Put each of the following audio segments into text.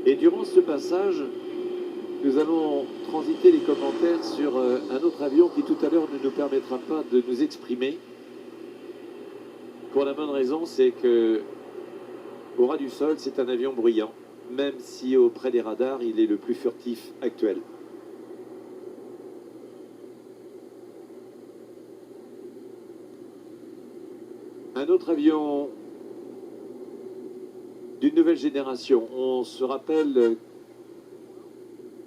Et durant ce passage, nous allons transiter les commentaires sur un autre avion qui tout à l'heure ne nous permettra pas de nous exprimer. Pour la bonne raison, c'est que au ras du sol, c'est un avion bruyant, même si auprès des radars, il est le plus furtif actuel. Un autre avion d'une nouvelle génération. On se rappelle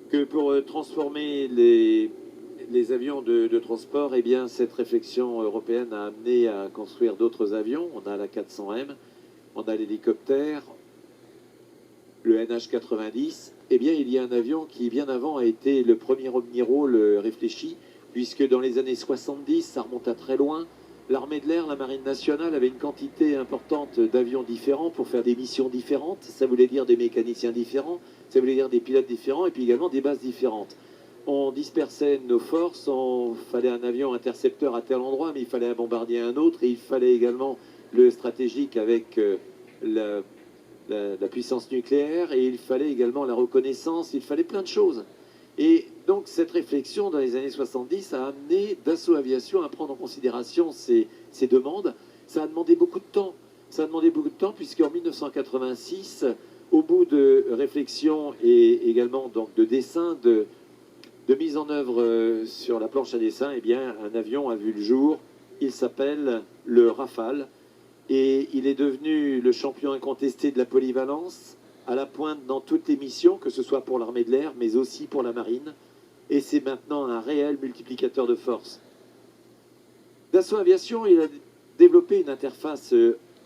que pour transformer les avions de transport, eh bien, cette réflexion européenne a amené à construire d'autres avions. On a la 400M, on a l'hélicoptère, le NH90. Eh bien, il y a un avion qui, bien avant, a été le premier omnirôle réfléchi, puisque dans les années 70, ça remonte à très loin, l'armée de l'air, la marine nationale avait une quantité importante d'avions différents pour faire des missions différentes. Ça voulait dire des mécaniciens différents, ça voulait dire des pilotes différents et puis également des bases différentes. On dispersait nos forces, il fallait un avion intercepteur à tel endroit, mais il fallait un bombardier à un autre, et il fallait également le stratégique avec la puissance nucléaire, et il fallait également la reconnaissance, il fallait plein de choses. Et donc cette réflexion dans les années 70 a amené Dassault Aviation à prendre en considération ces demandes. Ça a demandé beaucoup de temps. Ça a demandé beaucoup de temps puisqu'en 1986, au bout de réflexion et également donc de dessin, de mise en œuvre sur la planche à dessin, eh bien, un avion a vu le jour. Il s'appelle le Rafale et il est devenu le champion incontesté de la polyvalence, à la pointe dans toutes les missions, que ce soit pour l'armée de l'air, mais aussi pour la marine. Et c'est maintenant un réel multiplicateur de force. Dassault Aviation, il a développé une interface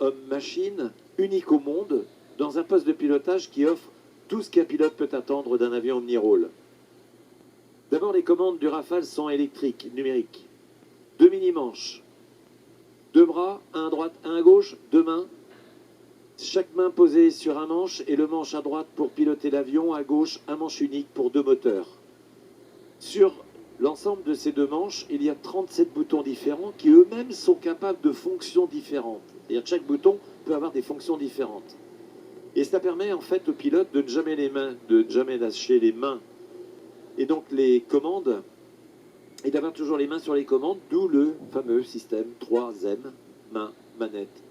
homme-machine unique au monde, dans un poste de pilotage qui offre tout ce qu'un pilote peut attendre d'un avion omnirôle. D'abord, les commandes du Rafale sont électriques, numériques. 2 mini-manches, 2 bras, un à droite, un à gauche, 2 mains. Chaque main posée sur un manche et le manche à droite pour piloter l'avion, à gauche un manche unique pour 2 moteurs. Sur l'ensemble de ces 2 manches, il y a 37 boutons différents qui eux-mêmes sont capables de fonctions différentes. C'est-à-dire que chaque bouton peut avoir des fonctions différentes. Et ça permet en fait au pilote de ne jamais lâcher les mains et donc les commandes, et d'avoir toujours les mains sur les commandes, d'où le fameux système 3M, main, manette,